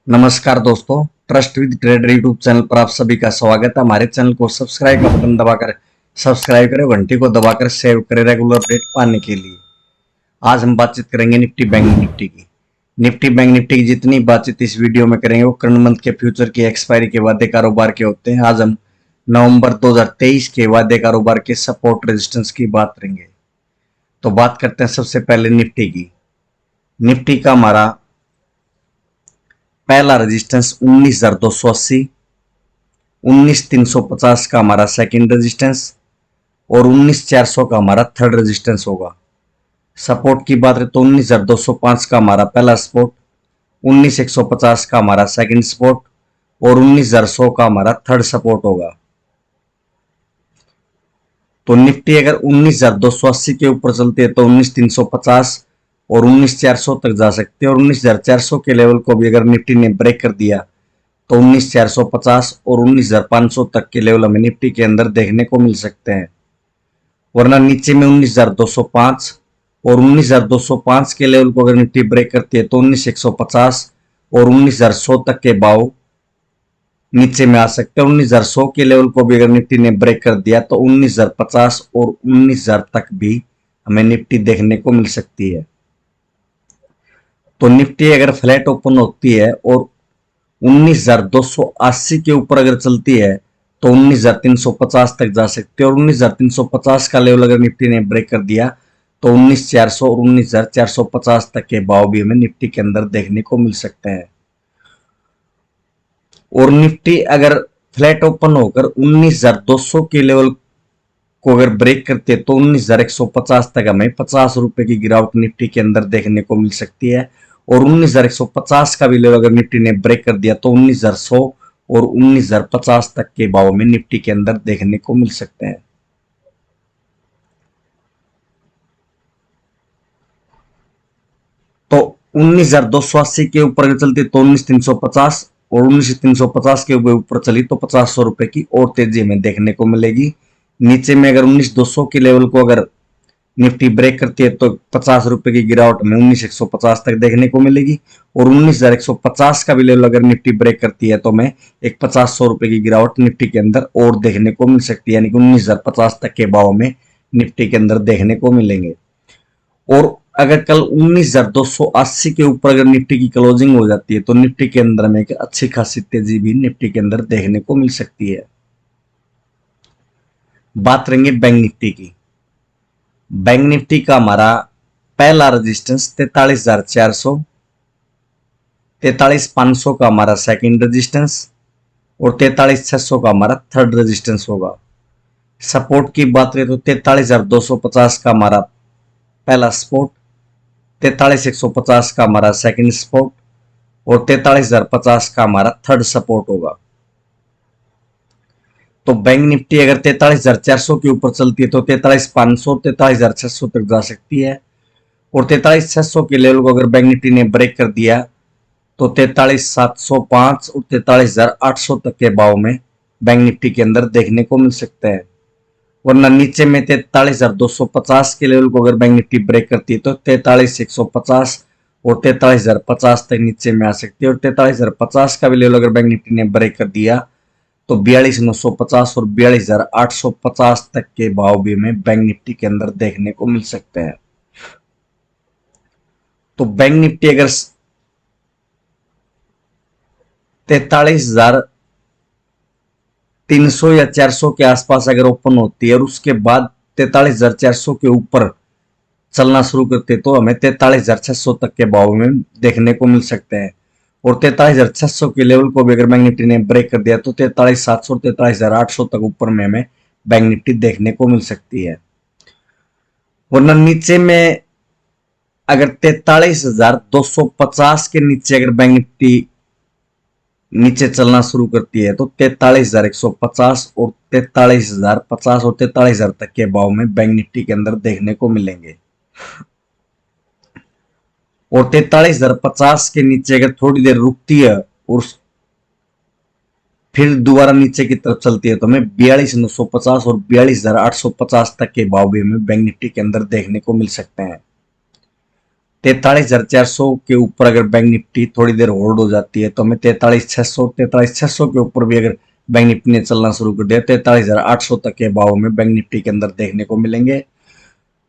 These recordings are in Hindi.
नमस्कार दोस्तों, trust with trader YouTube channel पर आप सभी का स्वागत है। हमारे चैनल को सब्सक्राइब का बटन दबाकर सब्सक्राइब करें, घंटी को दबाकर सेव करें रेगुलर अपडेट पाने के लिए। आज हम बातचीत करेंगे निफ्टी बैंक निफ्टी की। निफ्टी बैंक निफ्टी की जितनी बातचीत इस वीडियो में करेंगे वो करंट मंथ के फ्यूचर की एक्सपायरी के वादे कारोबार के होते हैं। आज हम नवंबर 2023 के वादे कारोबार के सपोर्ट रेजिस्टेंस की बात करेंगे। तो बात करते हैं सबसे पहले निफ्टी की। निफ्टी का हमारा पहला रेजिस्टेंस 19,280, 19,350 का हमारा सेकंड रेजिस्टेंस और 19,400 का हमारा थर्ड रेजिस्टेंस होगा। सपोर्ट की बात करें तो 19,205 का हमारा पहला सपोर्ट, 19,150 का हमारा सेकंड सपोर्ट और 19,100 का हमारा थर्ड सपोर्ट होगा। तो निफ्टी अगर 19,280 के ऊपर चलती है तो 19,350 और 19,400 तक जा सकते हैं, और 19,400 के लेवल को भी अगर निफ्टी ने ब्रेक कर दिया तो 19,450 और 19,500 तक के लेवल हमें निफ्टी के अंदर देखने को मिल सकते हैं। वरना नीचे में 19,205 और 19,205 के लेवल को अगर निफ्टी ब्रेक करती है तो 19,150 और 19,100 तक के भाव नीचे में आ सकते हैं। 19,100 के लेवल को भी अगर निफ्टी ने ब्रेक कर दिया तो 19,050 और 19,000 तक भी हमें निफ्टी देखने को मिल सकती है। तो निफ्टी अगर फ्लैट ओपन होती है और 19,280 के ऊपर अगर चलती है तो 19,350 तक जा सकती है, और 19,350 का लेवल अगर निफ्टी ने ब्रेक कर दिया तो 19,400 और 19,450 तक के भाव भी हमें निफ्टी के अंदर देखने को मिल सकते हैं। और निफ्टी अगर फ्लैट ओपन होकर 19,200 के लेवल को अगर ब्रेक करते हैं तो 19,150 तक हमें 50 रुपए की गिरावट निफ्टी के अंदर देखने को मिल सकती है। और 19,150 का भी लेवल अगर निफ्टी ने ब्रेक कर दिया तो 19,100 और 19,050 तक के भाव में निफ्टी के अंदर देखने को मिल सकते हैं। तो 19,280 के ऊपर अगर चलती तो 19,350 और 19,350 के ऊपर चली तो 50 रुपए की और तेजी हमें देखने को मिलेगी। नीचे में अगर 19,200 के लेवल को अगर निफ्टी ब्रेक करती है तो 50 रुपए की गिरावट में 19,150 तक देखने को मिलेगी। और 19,150 का भी लेवल अगर निफ्टी ब्रेक करती है तो हमें एक 50 रुपए की गिरावट निफ्टी के अंदर और देखने को मिल सकती है, यानी कि 19,050 तक के भाव में निफ्टी के अंदर देखने को मिलेंगे। और अगर कल 19,280 के ऊपर अगर निफ्टी की क्लोजिंग हो जाती है तो निफ्टी के अंदर में एक अच्छी खासी तेजी भी निफ्टी के अंदर देखने को मिल सकती है। बात करेंगे बैंक निफ्टी की। बैंक निफ्टी का हमारा पहला रेजिस्टेंस 43,400, 43,500 का हमारा सेकंड रेजिस्टेंस और 43,600 का हमारा थर्ड रेजिस्टेंस होगा। सपोर्ट की बात करें तो 43,250 का हमारा पहला सपोर्ट, 43,150 का हमारा सेकंड सपोर्ट और 43,050 का हमारा थर्ड सपोर्ट होगा। तो बैंक निफ्टी अगर 43,400 के ऊपर चलती है तो 43,500 43,600 तक जा सकती है। और 43,600 के लेवल को अगर बैंक निफ्टी ने ब्रेक कर दिया तो 43,705 और 43,800 तक के भाव में बैंक निफ्टी के अंदर देखने को मिल सकते हैं। वरना नीचे में 43,250 के लेवल को अगर बैंक निफ्टी ब्रेक करती है तो 43,150 और 43,050 तक नीचे में आ सकती है। और 43,050 का भी लेवल अगर बैंक निफ्टी ने ब्रेक कर दिया तो 42,950 और 42,850 तक के भाव भी हमें बैंक निफ्टी के अंदर देखने को मिल सकते हैं। तो बैंक निफ्टी अगर 43,300 या 400 के आसपास अगर ओपन होती है और उसके बाद 43,400 के ऊपर चलना शुरू करते तो हमें 43,600 तक के भाव में देखने को मिल सकते हैं। और 43,600 के लेवल को भी अगर बैंक निफ्टी ने ब्रेक कर दिया तो 43,700 और 43,800 तक ऊपर में हमें बैंक निफ्टी देखने को मिल सकती है। वरना नीचे में अगर 43,250 के नीचे अगर बैंक निफ्टी नीचे चलना शुरू करती है तो 43,150 और 43,050 और 43,000 तक के भाव में बैंक निफ्टी के अंदर देखने को मिलेंगे। और 43,050 के नीचे अगर थोड़ी देर रुकती है और फिर दोबारा नीचे की तरफ चलती है तो हमें 42,950 और 42,850 तक के भाव भी हमें बैंक निफ्टी के अंदर देखने को मिल सकते हैं। 43,400 के ऊपर अगर बैंक निफ्टी थोड़ी देर होल्ड हो जाती है तो हमें 43,600 के ऊपर भी अगर बैंक निफ्टी ने चलना शुरू कर दिया 43,800 तक के भाव में बैंक निफ्टी के अंदर देखने को मिलेंगे।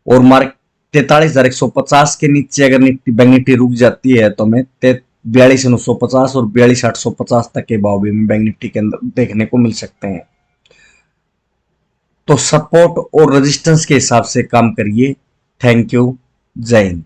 और मार्क 43,150 के नीचे अगर निफ्टी बैंक निफ्टी रुक जाती है तो हमें 42,950 और 42,850 तक के भाव भी बैंक निफ्टी के अंदर देखने को मिल सकते हैं। तो सपोर्ट और रेजिस्टेंस के हिसाब से काम करिए। Thank you. जय हिंद।